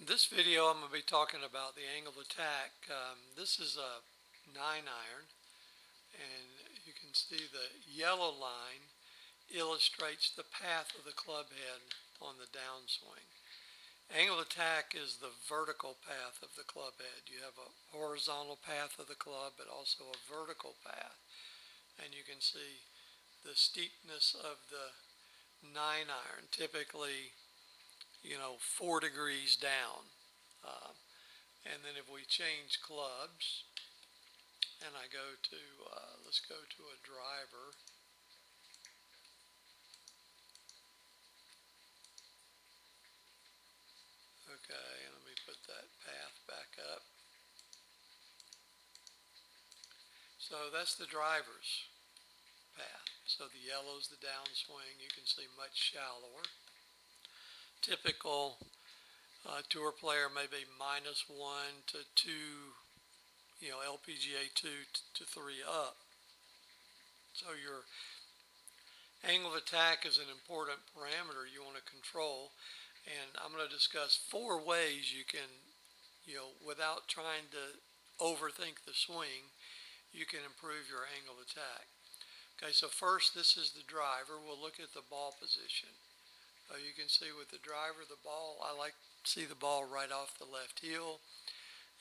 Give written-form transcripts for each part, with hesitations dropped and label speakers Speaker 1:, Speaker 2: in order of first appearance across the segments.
Speaker 1: In this video, I'm going to be talking about the angle of attack. This is a 9-iron, and you can see the yellow line illustrates the path of the club head on the downswing. Angle of attack is the vertical path of the club head. You have a horizontal path of the club, but also a vertical path. And you can see the steepness of the 9-iron, typically 4 degrees down. And then if we change clubs, and I go to, let's go to a driver. Okay, and let me put that path back up. So that's the driver's path. So the yellow's the downswing. You can see much shallower. Typical tour player maybe -1 to 2, LPGA 2 to 3 up. So your angle of attack is an important parameter you want to control, and I'm going to discuss 4 ways you can, without trying to overthink the swing, you can improve your angle of attack. Okay, so first, this is the driver. We'll look at the ball position. You can see with the driver, the ball, I like to see the ball right off the left heel,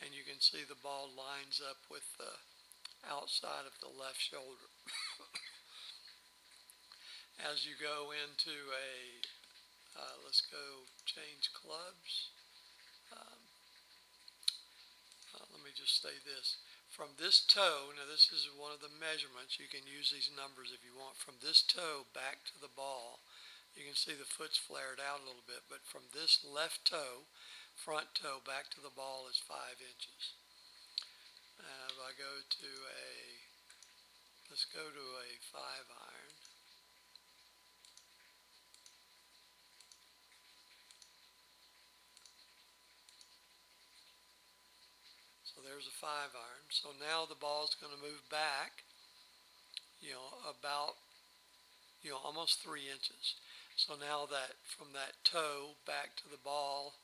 Speaker 1: and you can see the ball lines up with the outside of the left shoulder. As you go into let's go change clubs. Let me just say this. From this toe, now this is one of the measurements, you can use these numbers if you want. From this toe back to the ball, you can see the foot's flared out a little bit, but from this left toe, front toe, back to the ball is 5 inches. If I go to let's go to a 5-iron. So there's a 5-iron. So now the ball's going to move back, about, almost 3 inches. So now that from that toe back to the ball,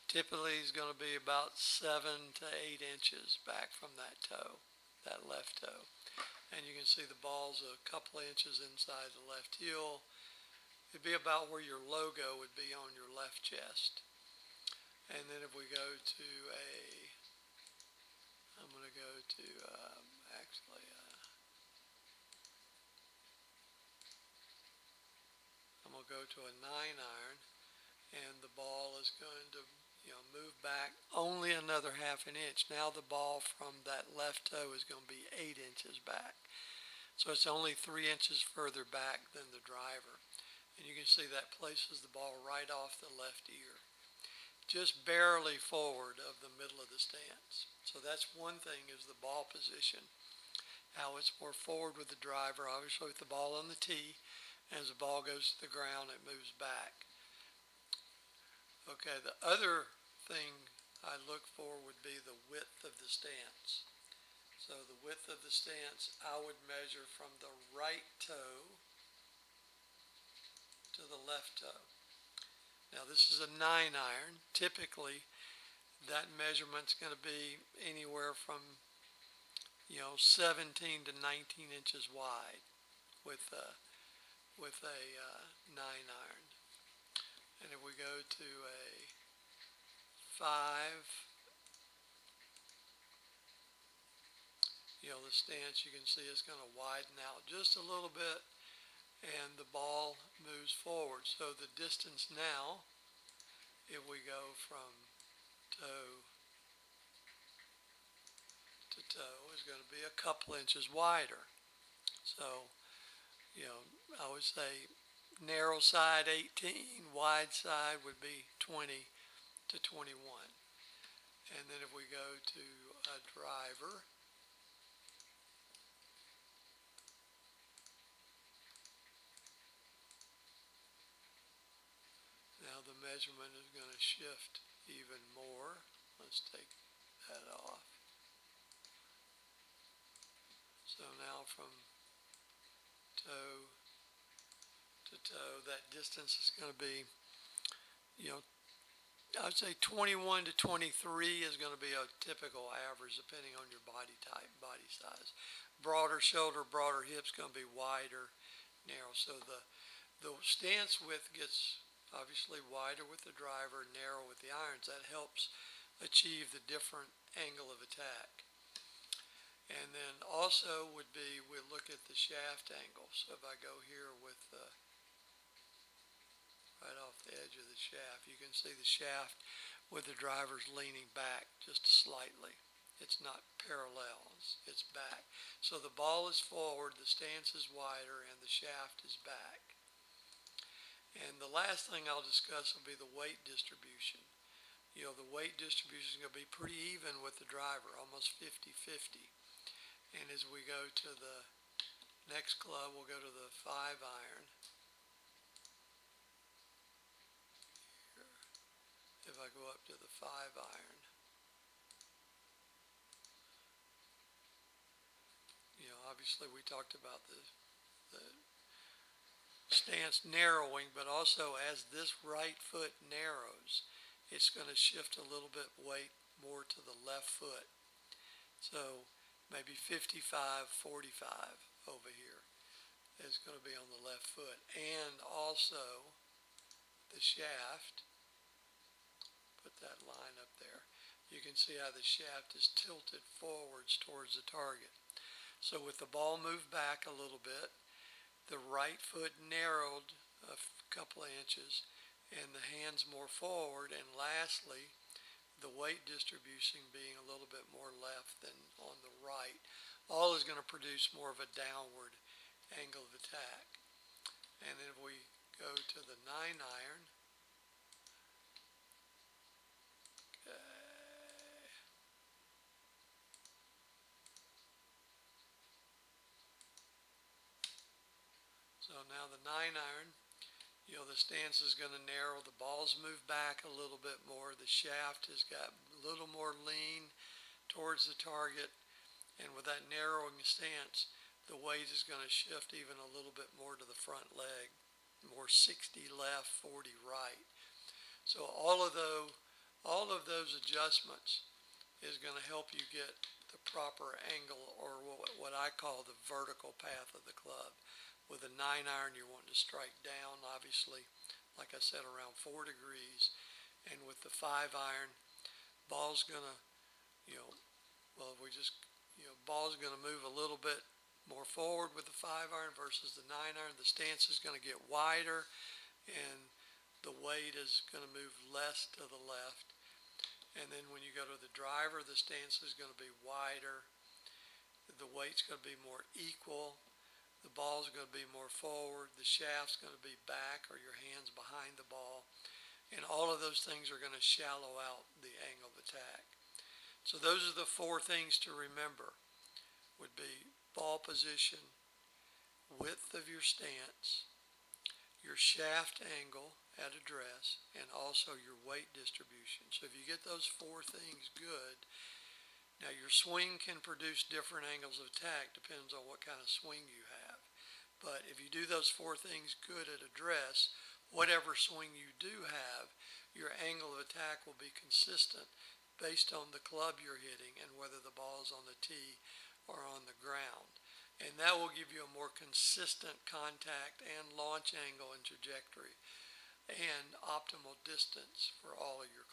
Speaker 1: typically is going to be about 7 to 8 inches back from that toe, that left toe. And you can see the ball's a couple of inches inside the left heel. It'd be about where your logo would be on your left chest. And then if we go to I'm going to go to, I'm going to go to a 9-iron, and the ball is going to, move back only another ½ an inch. Now the ball from that left toe is going to be 8 inches back. So it's only 3 inches further back than the driver. And you can see that places the ball right off the left ear, just barely forward of the middle of the stance. So that's one thing, is the ball position, how it's more forward with the driver, obviously with the ball on the tee. As the ball goes to the ground, it moves back. Okay, the other thing I look for would be the width of the stance. So the width of the stance, I would measure from the right toe to the left toe. Now this is a 9-iron. Typically, that measurement's going to be anywhere from 17 to 19 inches wide with a 9-iron. And if we go to a 5, the stance, you can see it's going to widen out just a little bit, and the ball moves forward. So the distance now, if we go from toe to toe, is going to be a couple inches wider. So, I would say narrow side 18, wide side would be 20 to 21. And then if we go to a driver, now the measurement is going to shift even more. Let's take that off. So now from toe to toe, that distance is going to be, I'd say 21 to 23 is going to be a typical average depending on your body type, body size. Broader shoulder, broader hips going to be wider, narrow. So the stance width gets obviously wider with the driver, narrow with the irons. That helps achieve the different angle of attack. And then also would be, we look at the shaft angle. So if I go here with right off the edge of the shaft, you can see the shaft with the driver's leaning back just slightly. It's not parallel, it's back. So the ball is forward, the stance is wider, and the shaft is back. And the last thing I'll discuss will be the weight distribution. You know, the weight distribution is going to be pretty even with the driver, almost 50-50. And as we go to the next club, we'll go to the 5-iron. If I go up to the 5-iron, you know, obviously we talked about the stance narrowing, but also as this right foot narrows, it's going to shift a little bit weight more to the left foot. So maybe 55-45 over here is going to be on the left foot. And also the shaft, put that line up there, you can see how the shaft is tilted forwards towards the target. So with the ball moved back a little bit, the right foot narrowed a couple of inches and the hands more forward, and lastly the weight distribution being a little bit more left than on the right, all is going to produce more of a downward angle of attack. And then if we go to the 9-iron, so now the 9-iron, you know, the stance is going to narrow, the ball's moved back a little bit more, the shaft has got a little more lean towards the target, and with that narrowing stance, the weight is going to shift even a little bit more to the front leg, more 60 left, 40 right. So all of those adjustments is going to help you get the proper angle, or what I call the vertical path of the club. With a 9-iron, you're wanting to strike down, obviously, like I said, around 4 degrees. And with the 5-iron, ball's going to, you know, well, if we just, you know, ball's going to move a little bit more forward with the 5-iron versus the 9-iron. The stance is going to get wider, and the weight is going to move less to the left. And then when you go to the driver, the stance is going to be wider. The weight's going to be more equal. The ball's going to be more forward. The shaft's going to be back, or your hands behind the ball. And all of those things are going to shallow out the angle of attack. So those are the 4 things to remember. Would be ball position, width of your stance, your shaft angle at address, and also your weight distribution. So if you get those 4 things good, now your swing can produce different angles of attack, depends on what kind of swing you have. But if you do those 4 things good at address, whatever swing you do have, your angle of attack will be consistent based on the club you're hitting and whether the ball is on the tee or on the ground. And that will give you a more consistent contact and launch angle and trajectory and optimal distance for all of your